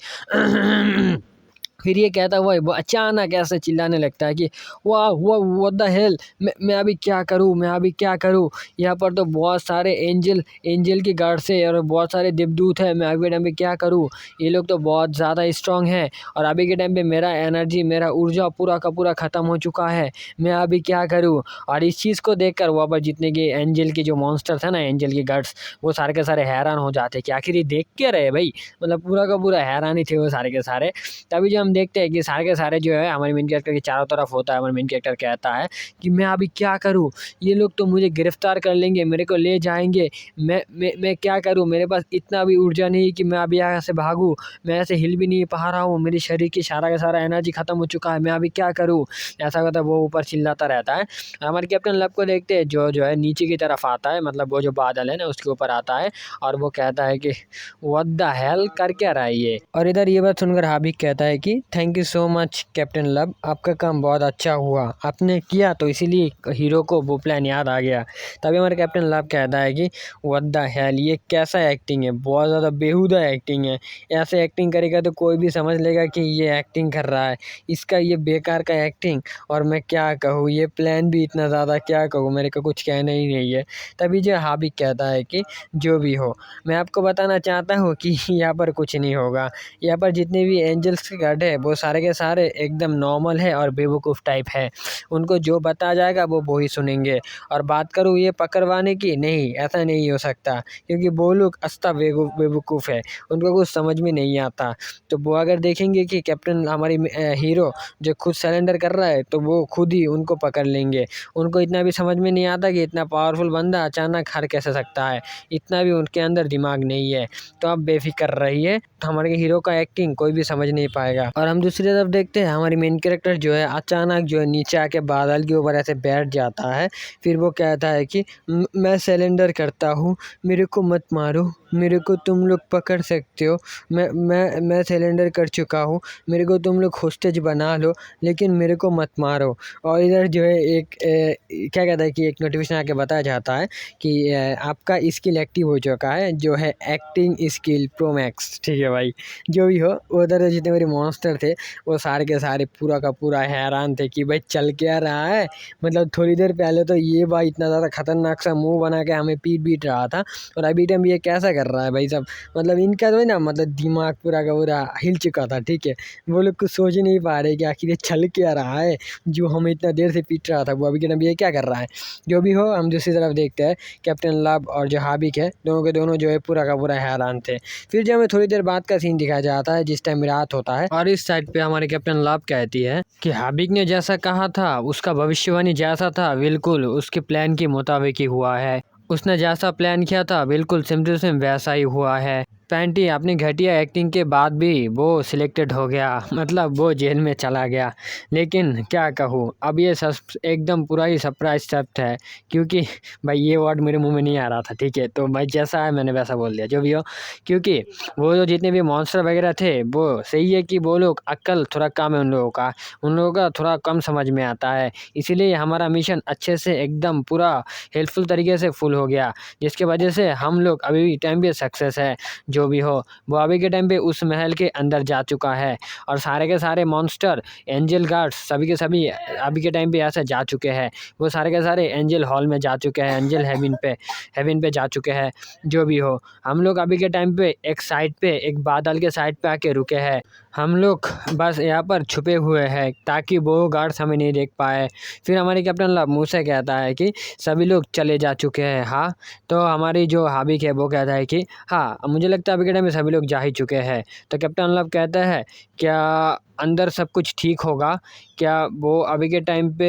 Speaker 1: फिर ये कहता हुआ वो अचानक ऐसे चिल्लाने लगता है कि वाह वाह, व्हाट द हेल, मैं अभी क्या करूँ, मैं अभी क्या करूँ? यहाँ पर तो बहुत सारे एंजल की गार्ड से और बहुत सारे देवदूत हैं, मैं अभी के टाइम पे क्या करूँ? ये लोग तो बहुत ज़्यादा स्ट्रांग हैं, और अभी के टाइम पे मेरा एनर्जी, मेरा ऊर्जा पूरा का पूरा ख़त्म हो चुका है, मैं अभी क्या करूँ? और इस चीज़ को देखकर वहाँ पर जितने के एंजल के जो मॉन्स्टर्स हैं ना, एंजल के गार्ड्स, वो सारे के सारे हैरान हो जाते कि आखिर ये देख क्या रहे भाई, मतलब पूरा का पूरा हैरान ही थे वो सारे के सारे। तभी जो हम हम देखते हैं कि सारे के सारे जो है हमारे मेन कैरेक्टर के चारों तरफ होता है। हमारे मेन कैरेक्टर कहता है कि मैं अभी क्या करूँ, ये लोग तो मुझे गिरफ्तार कर लेंगे, मेरे को ले जाएंगे, मैं क्या करूँ, मेरे पास इतना भी ऊर्जा नहीं कि मैं अभी यहाँ से भागूँ, मैं ऐसे हिल भी नहीं पा रहा हूँ, मेरे शरीर की सारा का सारा एनर्जी खत्म हो चुका है, मैं अभी क्या करूँ, ऐसा होता है। वो ऊपर चिल्लाता रहता है। हमारे कैप्टन लब को देखते हैं जो है नीचे की तरफ आता है, मतलब वो जो बादल है ना उसके ऊपर आता है और वो कहता है कि व्हाट द हेल कर क्या रहा है ये। और इधर ये बात सुनकर हाबिक कहता है कि thank you so much captain लब, आपका काम बहुत अच्छा हुआ, आपने किया तो इसीलिए हीरो को वो प्लान याद आ गया। तभी हमारे कैप्टन लब कहता है कि व्हाट द हेल, ये कैसा एक्टिंग है, बहुत ज़्यादा बेहुदा एक्टिंग है, ऐसे एक्टिंग करेगा तो कोई भी समझ लेगा कि ये एक्टिंग कर रहा है, इसका ये बेकार का एक्टिंग। और मैं क्या कहूँ, ये प्लान भी इतना ज़्यादा, क्या कहूँ, मेरे को कुछ कहना ही नहीं है। तभी जो हाबिक कहता है कि जो भी हो, मैं आपको बताना चाहता हूँ कि यहाँ पर कुछ नहीं होगा, यहाँ पर जितने भी एंजल्स के गार्ड है वो सारे के सारे एकदम नॉर्मल है और बेवकूफ़ टाइप है, उनको जो बताया जाएगा वो ही सुनेंगे। और बात करूँ ये पकड़वाने की, नहीं ऐसा नहीं हो सकता, क्योंकि वो लोग अस्ता बेवकूफ़ है, उनको कुछ समझ में नहीं आता। तो वो अगर देखेंगे कि कैप्टन हमारी हीरो जो खुद सरेंडर कर रहा है तो वो खुद ही उनको पकड़ लेंगे। उनको इतना भी समझ में नहीं आता कि इतना पावरफुल बंदा अचानक हार कैसे सकता है, इतना भी उनके अंदर दिमाग नहीं है। तो आप बेफिक्र रहिए, तो हमारे हीरो का एक्टिंग कोई भी समझ नहीं पाएगा। और हम दूसरी तरफ देखते हैं हमारी मेन कैरेक्टर जो है अचानक जो है नीचे आके बादल के ऊपर ऐसे बैठ जाता है। फिर वो कहता है कि मैं सरेंडर करता हूँ, मेरे को मत मारो, मेरे को तुम लोग पकड़ सकते हो, मैं सरेंडर कर चुका हूँ, मेरे को तुम लोग होस्टेज बना लो, लेकिन मेरे को मत मारो। और इधर जो है एक क्या कहता है कि एक नोटिफिकेशन आके बताया जाता है कि आपका स्किल एक्टिव हो चुका है, जो है एक्टिंग स्किल प्रो मैक्स। ठीक है भाई, जो भी हो, उधर जितने मेरे मॉन्स्टर थे वो सारे के सारे पूरा का पूरा हैरान थे कि भाई चल क्या रहा है। मतलब थोड़ी देर पहले तो ये भाई इतना ज़्यादा खतरनाक सा मुंह बना के हमें पीट रहा था, और अभी टाइम ये कैसा कर रहा है भाई साहब। मतलब इनका तो है ना, मतलब दिमाग पूरा का पूरा हिल चुका था। ठीक है, वो लोग कुछ सोच ही नहीं पा रहे कि आखिर ये चल क्या रहा है, जो हमें इतना देर से पीट रहा था वो अभी के टाइम ये क्या कर रहा है। जो भी हो, हम दूसरी तरफ देखते हैं कैप्टन लब और जो हाबिक है, दोनों के दोनों जो है पूरा का पूरा हैरान थे। फिर जो हमें थोड़ी देर बाद का सीन दिखाया जाता है जिस टाइम रात होता है, और इस साइड पे हमारे कैप्टन लब कहती है कि हाबिक ने जैसा कहा था, उसका भविष्यवाणी जैसा था बिल्कुल उसके प्लान के मुताबिक ही हुआ है, उसने जैसा प्लान किया था बिल्कुल सेम टू सेम वैसा ही हुआ है। पैंटी अपनी घटिया एक्टिंग के बाद भी वो सिलेक्टेड हो गया, मतलब वो जेल में चला गया। लेकिन क्या कहूँ, अब ये सब एकदम पूरा ही सरप्राइज सब्ट है, क्योंकि भाई ये वर्ड मेरे मुंह में नहीं आ रहा था। ठीक है, तो भाई जैसा है मैंने वैसा बोल दिया, जो भी हो। क्योंकि वो जो जितने भी मॉन्स्टर वगैरह थे वो सही है कि वो लोग अक्ल थोड़ा कम है उन लोगों का थोड़ा कम समझ में आता है, इसीलिए हमारा मिशन अच्छे से एकदम पूरा हेल्पफुल तरीके से फुल हो गया, जिसके वजह से हम लोग अभी भी टाइम पे सक्सेस है। जो भी हो, वो अभी के टाइम पे उस महल के अंदर जा चुका है, और सारे के सारे मॉन्स्टर एंजल गार्ड्स सभी के सभी अभी के टाइम पे ऐसे जा चुके हैं। वो सारे के सारे एंजल हॉल में जा चुके हैं, एंजल हेवन पे जा चुके हैं। जो भी हो, हम लोग अभी के टाइम पे एक साइड पे, एक बादल के साइड पे आके रुके हैं। हम लोग बस यहाँ पर छुपे हुए हैं ताकि वो गार्ड्स हमें नहीं देख पाए। फिर हमारे कैप्टन लब मुँह से कहता है कि सभी लोग चले जा चुके हैं। हाँ, तो हमारी जो हाबिक है वो कहता है कि हाँ, मुझे लगता है अभी के टाइम में सभी लोग जा ही चुके हैं। तो कैप्टन लब कहता है क्या अंदर सब कुछ ठीक होगा, क्या वो अभी के टाइम पे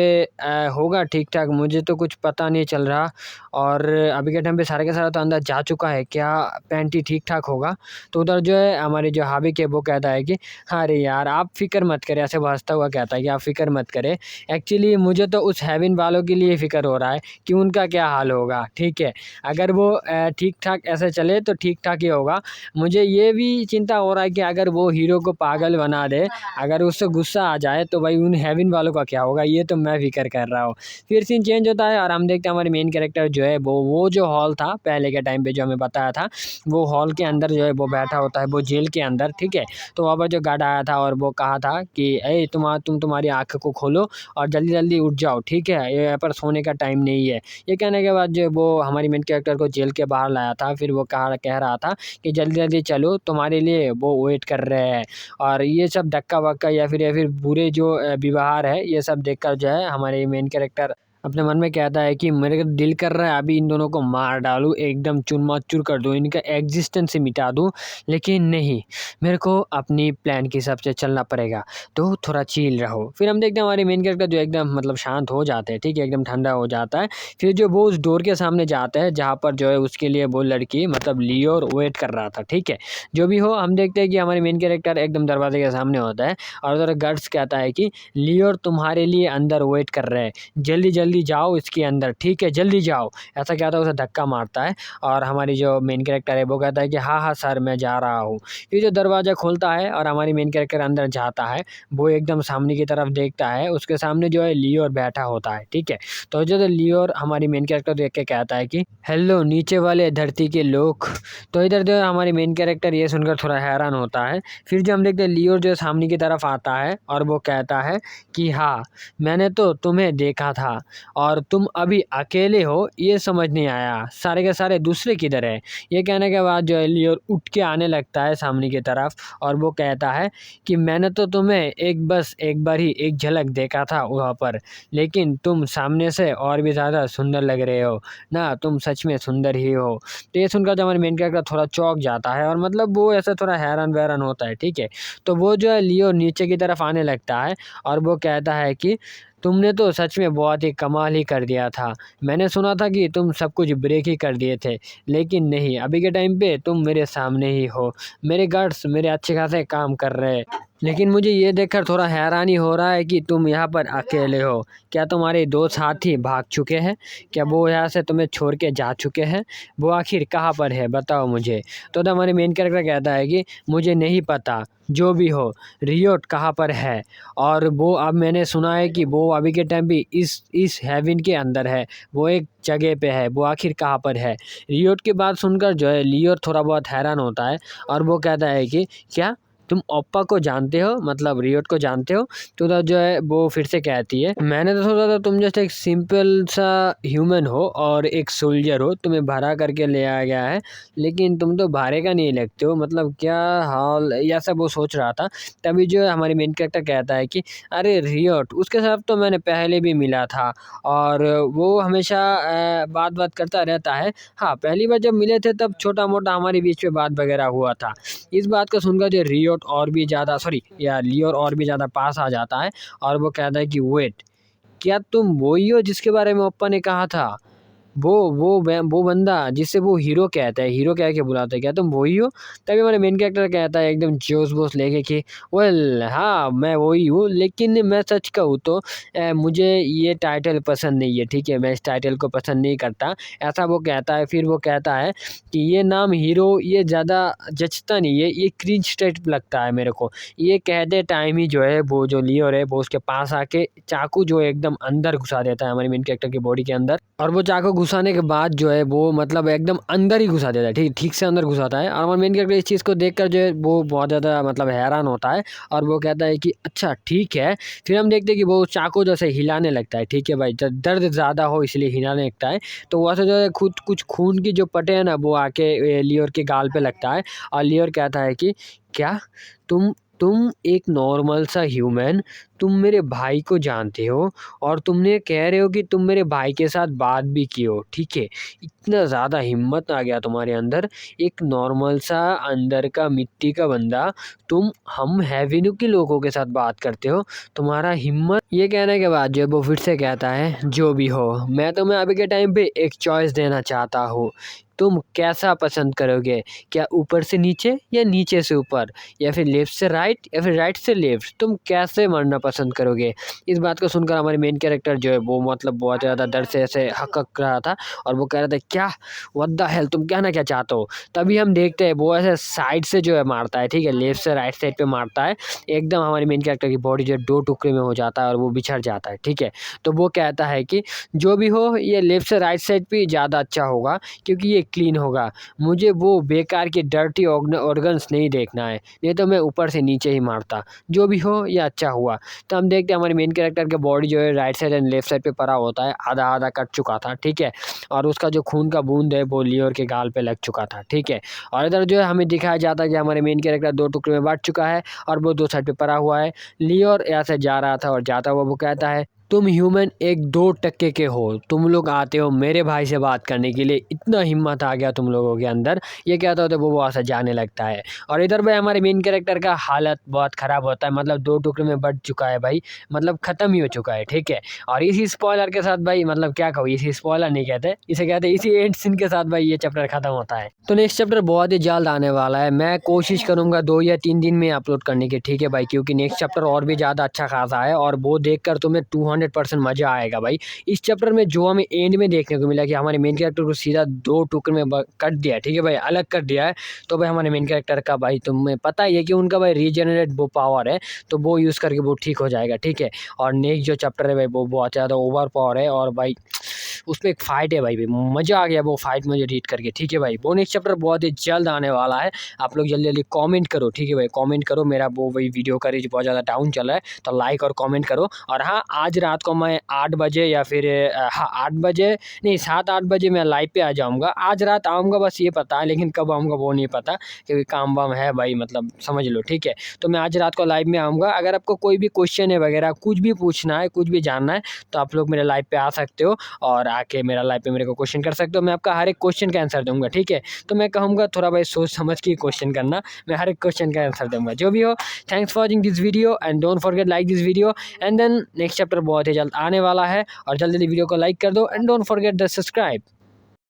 Speaker 1: होगा ठीक ठाक, मुझे तो कुछ पता नहीं चल रहा। और अभी के टाइम पे सारे के सारा तो अंदर जा चुका है, क्या पैंटी ठीक ठाक होगा। तो उधर जो है हमारे जो हाबिक है वो कहता है कि अरे यार आप फिक्र मत करें, ऐसे हंसता हुआ कहता है कि आप फिक्र मत करें, एक्चुअली मुझे तो उस हेवन वालों के लिए फ़िक्र हो रहा है कि उनका क्या हाल होगा। ठीक है, अगर वो ठीक ठाक ऐसे चले तो ठीक ठाक ही होगा। मुझे ये भी चिंता हो रहा है कि अगर वो हीरो को पागल बना दे, अगर उससे गुस्सा आ जाए तो भाई उन हेवन वालों का क्या होगा, ये तो मैं फिक्र कर रहा हूँ। फिर सीन चेंज होता है और हम देखते हैं हमारे मेन कैरेक्टर जो है वो जो हॉल था पहले के टाइम पे जो हमें बताया था, वो हॉल के अंदर जो है वो बैठा होता है, वो जेल के अंदर। ठीक है, तो वहाँ पर जो गार्ड आया था और वो कहा था कि ए तुम तुम्हारी आँख को खोलो और जल्दी जल्दी उठ जाओ। ठीक है, ये यहाँ पर सोने का टाइम नहीं है। ये कहने के बाद जो वो हमारी मेन कैरेक्टर को जेल के बाहर लाया था, फिर वो कह रहा था कि जल्दी जल्दी चलो, तुम्हारे लिए वो वेट कर रहे हैं। और ये सब धक्का वक्का या फिर बुरे जो व्यवहार है, ये सब देखकर जो है हमारे मेन कैरेक्टर अपने मन में कहता है कि मेरे को दिल कर रहा है अभी इन दोनों को मार डालूँ, एकदम चूर-माचूर कर दूँ, इनका एग्ज़िस्टेंस ही मिटा दूँ, लेकिन नहीं, मेरे को अपनी प्लान के हिसाब से चलना पड़ेगा, तो थोड़ा चिल रहो। फिर हम देखते हैं हमारे मेन कैरेक्टर जो एकदम मतलब शांत हो जाते हैं, ठीक है? एकदम ठंडा हो जाता है। फिर जो वो उस डोर के सामने जाता है, जहाँ पर जो है उसके लिए वो लड़की मतलब लियोर वेट कर रहा था, ठीक है? जो भी हो, हम देखते हैं कि हमारे मेन कैरेक्टर एकदम दरवाज़े के सामने होता है और उधर गार्ड्स कहता है कि लियोर तुम्हारे लिए अंदर वेट कर रहे हैं, जल्दी-जल्दी जाओ इसके अंदर, ठीक है? जल्दी जाओ। ऐसा कहता है, उसे धक्का मारता है और हमारी जो मेन कैरेक्टर है वो कहता है कि हाँ, हाँ सर मैं जा रहा हूँ। फिर जो दरवाज़ा खुलता है और हमारी मेन कैरेक्टर अंदर जाता है, वो एकदम सामने की तरफ देखता है, उसके सामने जो है लियोर बैठा होता है, ठीक है? तो जो लियोर हमारी मेन कैरेक्टर देख के कहता है कि हेलो नीचे वाले धरती के लोग। तो इधर जो है हमारी मेन कैरेक्टर ये सुनकर थोड़ा हैरान होता है। फिर जो हम देखते हैं लियोर जो है सामने की तरफ आता है और वो कहता है कि हाँ, मैंने तो तुम्हें देखा था और तुम अभी अकेले हो ये समझ नहीं आया, सारे के सारे दूसरे किधर है? ये कहने के बाद जो है लियोर उठ के आने लगता है सामने की तरफ और वो कहता है कि मैंने तो तुम्हें एक बार ही एक झलक देखा था वहाँ पर, लेकिन तुम सामने से और भी ज़्यादा सुंदर लग रहे हो ना, तुम सच में सुंदर ही हो। तो ये सुनकर जो हमारे मेन कैरेक्टर थोड़ा चौंक जाता है और मतलब वो ऐसा थोड़ा हैरान-वैरान होता है, ठीक है? तो वो जो है लियो नीचे की तरफ आने लगता है और वो कहता है कि तुमने तो सच में बहुत ही कमाल ही कर दिया था। मैंने सुना था कि तुम सब कुछ ब्रेक ही कर दिए थे, लेकिन नहीं, अभी के टाइम पे तुम मेरे सामने ही हो। मेरे गार्ड्स मेरे अच्छे खासे काम कर रहे हैं, लेकिन मुझे ये देखकर थोड़ा हैरानी हो रहा है कि तुम यहाँ पर अकेले हो। क्या तुम्हारे 2 साथी भाग चुके हैं? क्या वो यहाँ से तुम्हें छोड़ के जा चुके हैं? वो आखिर कहाँ पर है बताओ मुझे। तो हमारे मेन कैरेक्टर कहता है कि मुझे नहीं पता, जो भी हो, रियोट कहाँ पर है? और वो अब मैंने सुना है कि वो अभी के टाइम भी इस हेवन के अंदर है, वो एक जगह पे है, वो आखिर कहाँ पर है? रियोट की बात सुनकर जो है लियोर थोड़ा बहुत हैरान होता है और वो कहता है कि क्या तुम ओप्पा को जानते हो, मतलब रियोट को जानते हो? तो उधर जो है वो फिर से कहती है मैंने तो सोचा था तुम जैसे एक सिंपल सा ह्यूमन हो और एक सोल्जर हो, तुम्हें भरा करके ले आया गया है, लेकिन तुम तो भारे का नहीं लगते हो, मतलब क्या हाल, ये सब वो सोच रहा था। तभी जो है हमारी मेन कैरेक्टर कहता है कि अरे रियोट, उसके साथ तो मैंने पहले भी मिला था और वो हमेशा बात करता रहता है। हाँ, पहली बार जब मिले थे तब छोटा-मोटा हमारे बीच में बात वगैरह हुआ था। इस बात को सुनकर जो रियोट और भी ज़्यादा सॉरी या लियोर और भी ज़्यादा पास आ जाता है और वो कहता है कि वेट, क्या तुम वही हो जिसके बारे में ओप्पा ने कहा था? वो बंदा जिसे वो हीरो कहता है, हीरो कह के बुलाता है, क्या तुम वही हो? तभी हमारा मेन कैरेक्टर कहता है एकदम जोश-वोश लेके कि वेल हाँ, मैं वही हूँ, लेकिन मैं सच कहूँ तो मुझे ये टाइटल पसंद नहीं है, ठीक है? मैं इस टाइटल को पसंद नहीं करता, ऐसा वो कहता है। फिर वो कहता है कि ये नाम हीरो ये ज़्यादा जचता नहीं है, ये क्रिंज टाइप लगता है मेरे को। ये कहते टाइम ही जो है वो जो लियोर है वो उसके पास आके चाकू जो है एकदम अंदर घुसा देता है हमारे मेन कैरेक्टर की बॉडी के अंदर और वो चाकू घुसाने के बाद जो है वो मतलब एकदम अंदर ही घुसा देता है, ठीक ठीक से अंदर घुसाता है और हमारा मेन कैरेक्टर इस चीज़ को देखकर जो है वो बहुत ज़्यादा मतलब हैरान होता है और वो कहता है कि अच्छा ठीक है। फिर हम देखते हैं कि वो चाकू जैसे हिलाने लगता है, ठीक है भाई, दर्द ज़्यादा हो इसलिए हिलाने लगता है। तो वहाँ से जो है खुद कुछ खून की जो पट्टे हैं ना वो आके लियोर के गाल पे लगता है और लियोर कहता है कि क्या तुम तुम एक नॉर्मल सा ह्यूमन, तुम मेरे भाई को जानते हो और तुमने कह रहे हो कि तुम मेरे भाई के साथ बात भी की हो, ठीक है? इतना ज़्यादा हिम्मत आ गया तुम्हारे अंदर, एक नॉर्मल सा अंदर का मिट्टी का बंदा, तुम हम हेवेनु के लोगों के साथ बात करते हो, तुम्हारा हिम्मत। ये कहने के बाद जो है वो फिर से कहता है जो भी हो, मैं तुम्हें अभी के टाइम पे एक चॉइस देना चाहता हूँ, तुम कैसा पसंद करोगे? क्या ऊपर से नीचे या नीचे से ऊपर या फिर लेफ्ट से राइट या फिर राइट से लेफ्ट, तुम कैसे मरना पसंद करोगे? इस बात को सुनकर हमारे मेन कैरेक्टर जो है वो मतलब बहुत ज़्यादा डर से ऐसे हक रहा था और वो कह रहा था क्या व्हाट द हेल, तुम कहना क्या चाहते हो? तभी हम देखते हैं वो ऐसे साइड से जो है मारता है, ठीक है? लेफ्ट से राइट साइड पे मारता है, एकदम हमारे मेन कैरेक्टर की बॉडी जो है 2 टुकड़े में हो जाता है और वो बिछड़ जाता है, ठीक है? तो वो कहता है कि जो भी हो ये लेफ्ट से राइट साइड पे ज़्यादा अच्छा होगा क्योंकि ये क्लीन होगा। मुझे वो बेकार के डर्टी ऑर्गन्स नहीं देखना है, नहीं तो मैं ऊपर से नीचे ही मारता। जो भी हो ये अच्छा हुआ। तो हम देखते हैं हमारे मेन कैरेक्टर का बॉडी जो है right side and left side पे पड़ा होता है, आधा-आधा कट चुका था, ठीक है? और उसका जो खून का बूँद है वो लियोर के गाल पे लग चुका था, ठीक है? और इधर जो है हमें दिखाया जाता है कि हमारे मेन कैरेक्टर 2 टुकड़े में बँट चुका है और वो 2 साइड पे पड़ा हुआ है। लियोर यहाँ से जा रहा था और जाता हुआ वो कहता है तुम ह्यूमन 1-2% के हो, तुम लोग आते हो मेरे भाई से बात करने के लिए, इतना हिम्मत आ गया तुम लोगों के अंदर। ये कहता होता है वो वहाँ से जाने लगता है। और इधर भाई हमारे मेन कैरेक्टर का हालत बहुत ख़राब होता है, मतलब 2 टुकड़े में बँट चुका है भाई, मतलब ख़त्म ही हो चुका है, ठीक है। और इसी स्पॉइलर के साथ भाई मतलब क्या कहूँ, इसी स्पॉइलर नहीं कहते, इसे कहते हैं इसी एंड सीन के साथ भाई ये चैप्टर ख़त्म होता है। तो नेक्स्ट चैप्टर बहुत ही जल्द आने वाला है, मैं कोशिश करूँगा 2 या 3 दिन में अपलोड करने की, ठीक है भाई, क्योंकि नेक्स्ट चैप्टर और भी ज़्यादा अच्छा खासा है और वो देखकर तुम्हें 200% मज़ा आएगा भाई। इस चैप्टर में जो हमें एंड में देखने को मिला कि हमारे मेन कैरेक्टर को सीधा 2 टुकड़े में कट दिया है, ठीक है भाई, अलग कर दिया है। तो भाई हमारे मेन कैरेक्टर का भाई तुम्हें पता ही है कि उनका भाई रीजनरेट वो पावर है, तो वो यूज़ करके वो ठीक हो जाएगा, ठीक है। और नेक्स्ट जो चैप्टर है भाई वो बहुत ज़्यादा ओवर पावर है और भाई उसमें एक फ़ाइट है भाई, मज़ा आ गया वो फ़ाइट मुझे रीड करके, ठीक है भाई। वो नेक्स्ट चैप्टर बहुत ही जल्द आने वाला है, आप लोग जल्दी-जल्दी कमेंट करो, ठीक है भाई, कमेंट करो। मेरा वो वही वीडियो का रीच बहुत ज़्यादा डाउन चला है, तो लाइक और कमेंट करो। और हाँ, आज रात को मैं 8 बजे या फिर हाँ 8 बजे नहीं 7-8 बजे मैं लाइव पे आ जाऊँगा। आज रात आऊँगा बस ये पता है, लेकिन कब आऊँगा वो नहीं पता, क्योंकि काम-वाम है भाई, मतलब समझ लो, ठीक है। तो मैं आज रात को लाइव में आऊँगा, अगर आपको कोई भी क्वेश्चन है वगैरह, कुछ भी पूछना है, कुछ भी जानना है, तो आप लोग मेरे लाइव पे आ सकते हो और आके मेरा लाइव पे मेरे को क्वेश्चन कर सकते हो। मैं आपका हर एक क्वेश्चन का आंसर दूँगा, ठीक है। तो मैं कहूँगा थोड़ा भाई सोच समझ के क्वेश्चन करना, मैं हर एक क्वेश्चन का आंसर दूँगा। जो भी हो, thanks for watching this video and don't forget like this video and then next chapter बहुत ही जल्द आने वाला है और जल्दी-जल्दी वीडियो को लाइक कर दो and don't forget the subscribe.